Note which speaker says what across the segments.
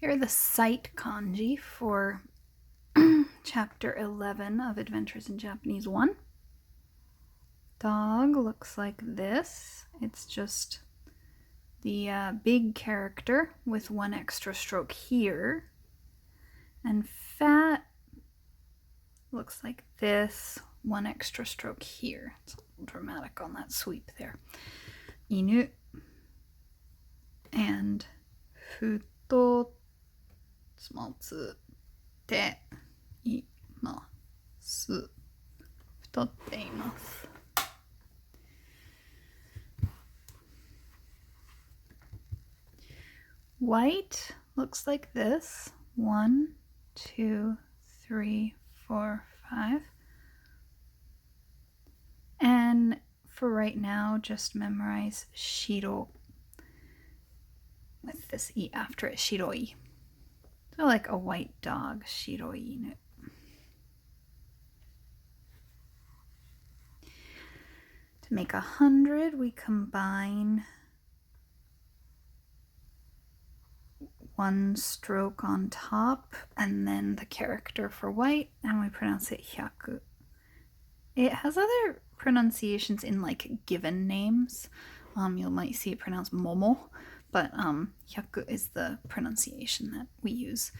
Speaker 1: Here are the sight kanji for chapter 11 of Adventures in Japanese 1. Dog looks like this. It's just the big character with one extra stroke here. And fat looks like this, one extra stroke here. It's a little dramatic on that sweep there. Inu. And futo, small tsu, te imasu. Futotte imasu. White looks like this. 1, 2, 3, 4, 5. And for right now, just memorize shiro with this e after it, shiroi. So like a white dog, shiroi inu. To make 100, we combine one stroke on top and then the character for white, and we pronounce it hyaku. It has other pronunciations in like given names. You might see it pronounced momo, but hyaku is the pronunciation that we use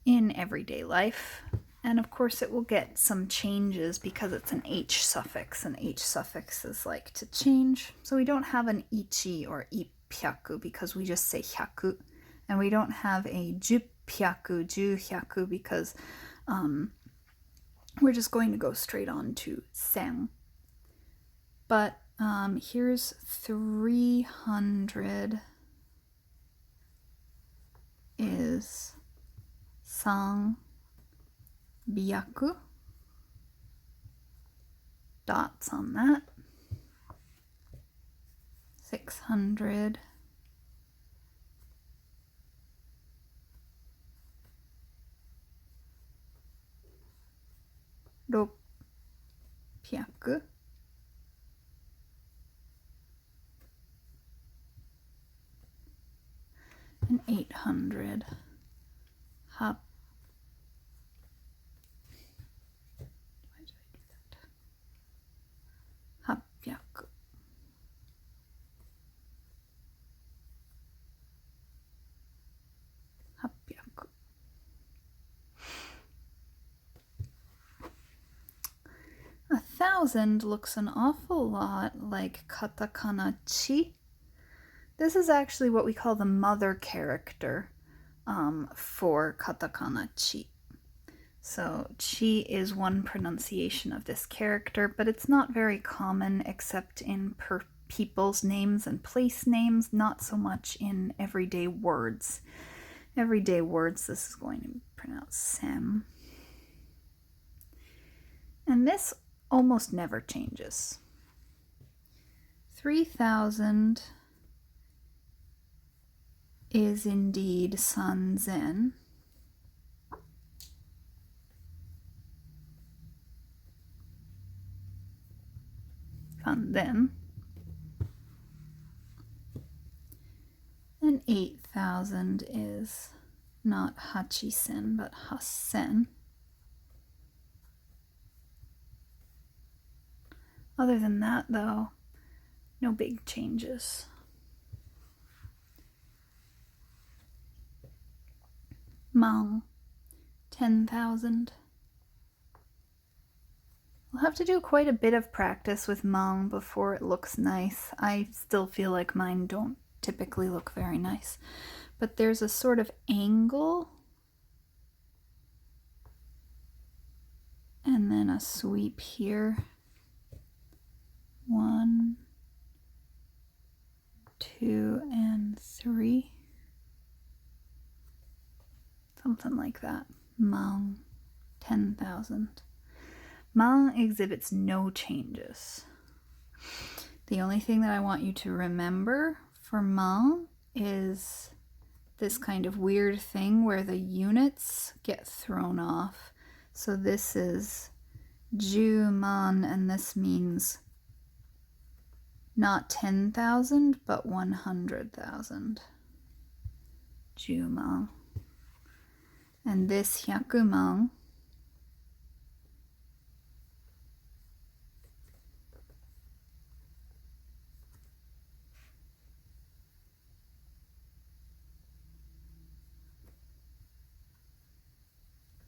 Speaker 1: in everyday life. And of course it will get some changes because it's an H suffix, and H suffixes like to change. So we don't have an ichi or ipyaku because we just say hyaku. And we don't have a jupyaku, juhyaku, because we're just going to go straight on to sen. But here's 300 is sanbyaku. Dots on that. 600 600 and 800 800 1,000 looks an awful lot like katakana chi. This is actually what we call the mother character for katakana chi. So chi is one pronunciation of this character, but it's not very common except in people's names and place names, not so much in everyday words. Everyday words, this is going to be pronounced sem. And this almost never changes. 3,000 is indeed sanzen. Sanzen. And 8,000 is not hachisen, but hasen. Other than that, though, no big changes. Mang, 10,000. We'll have to do quite a bit of practice with Mang before it looks nice. I still feel like mine don't typically look very nice. But there's a sort of angle and then a sweep here. 1, 2, and 3. Something like that. Mang, 10,000. Mang exhibits no changes. The only thing that I want you to remember for Mang is this kind of weird thing where the units get thrown off. So this is Juman, and this means not 10,000, but 100,000. 10만. And this 100만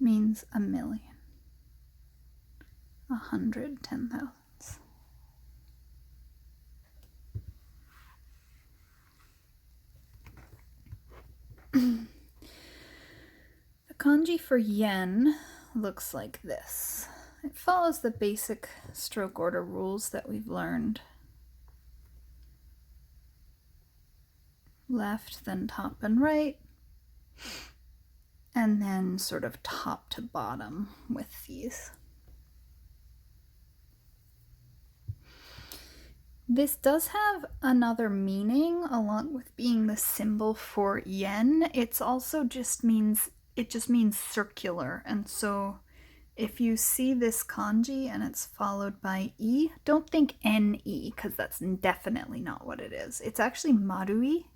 Speaker 1: means 1,000,000. 110,000. The kanji for yen looks like this. It follows the basic stroke order rules that we've learned. Left, then top and right, and then sort of top to bottom with these. This does have another meaning along with being the symbol for yen. It just means circular. And so if you see this kanji and it's followed by e, don't think ne, because that's definitely not what it is. It's actually marui.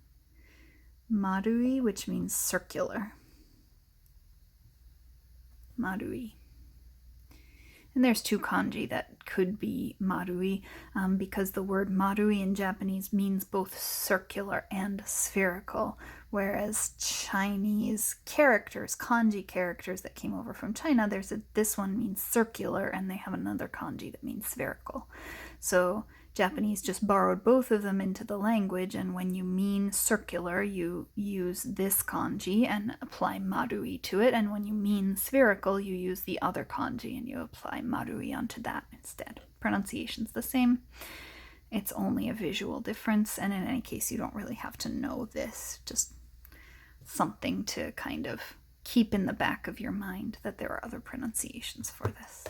Speaker 1: Marui, which means circular. Marui. And there's two kanji that could be marui, because the word marui in Japanese means both circular and spherical, whereas Chinese characters, kanji characters that came over from China, this one means circular, and they have another kanji that means spherical. So Japanese just borrowed both of them into the language, and when you mean circular, you use this kanji and apply marui to it, and when you mean spherical, you use the other kanji and you apply marui onto that instead. Pronunciation's the same. It's only a visual difference, and in any case, you don't really have to know this. Just something to kind of keep in the back of your mind that there are other pronunciations for this.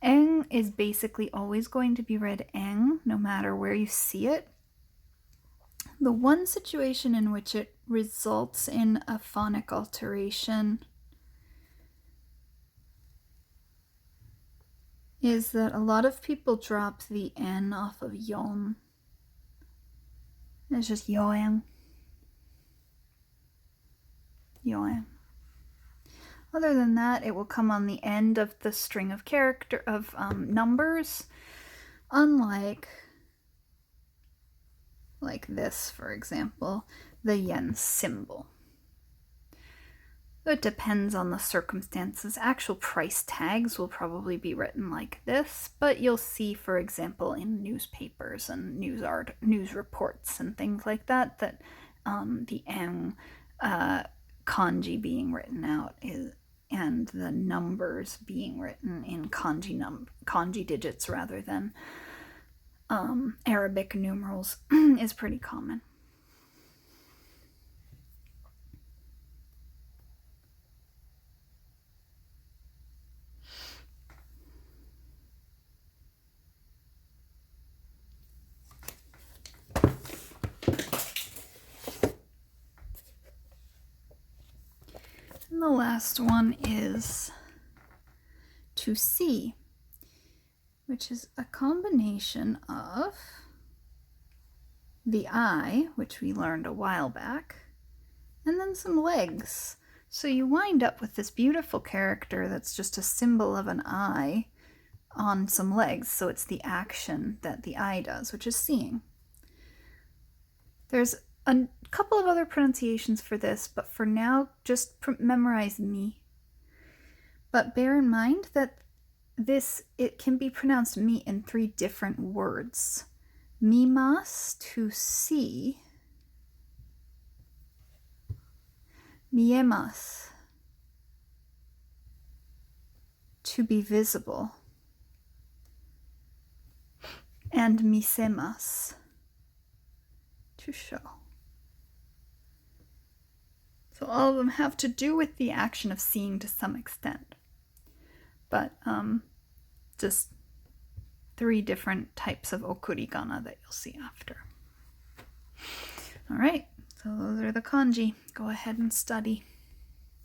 Speaker 1: Eng is basically always going to be read eng, no matter where you see it. The one situation in which it results in a phonic alteration is that a lot of people drop the n off of yon. It's just yoeng. Yoeng. Other than that, it will come on the end of the string of numbers, unlike like this, for example, the yen symbol. It depends on the circumstances. Actual price tags will probably be written like this, but you'll see, for example, in newspapers and news reports and things like that, that the eng kanji being written out and the numbers being written in kanji digits rather than Arabic numerals is pretty common. And the last one is to see, which is a combination of the eye, which we learned a while back, and then some legs. So you wind up with this beautiful character that's just a symbol of an eye on some legs. So it's the action that the eye does, which is seeing. There's a couple of other pronunciations for this, but for now, just memorize mi. But bear in mind that it can be pronounced mi in 3 different words. Mimas, to see. Miemas, to be visible. And misemas, to show. So all of them have to do with the action of seeing to some extent. But just 3 different types of okurigana that you'll see after. All right, so those are the kanji. Go ahead and study.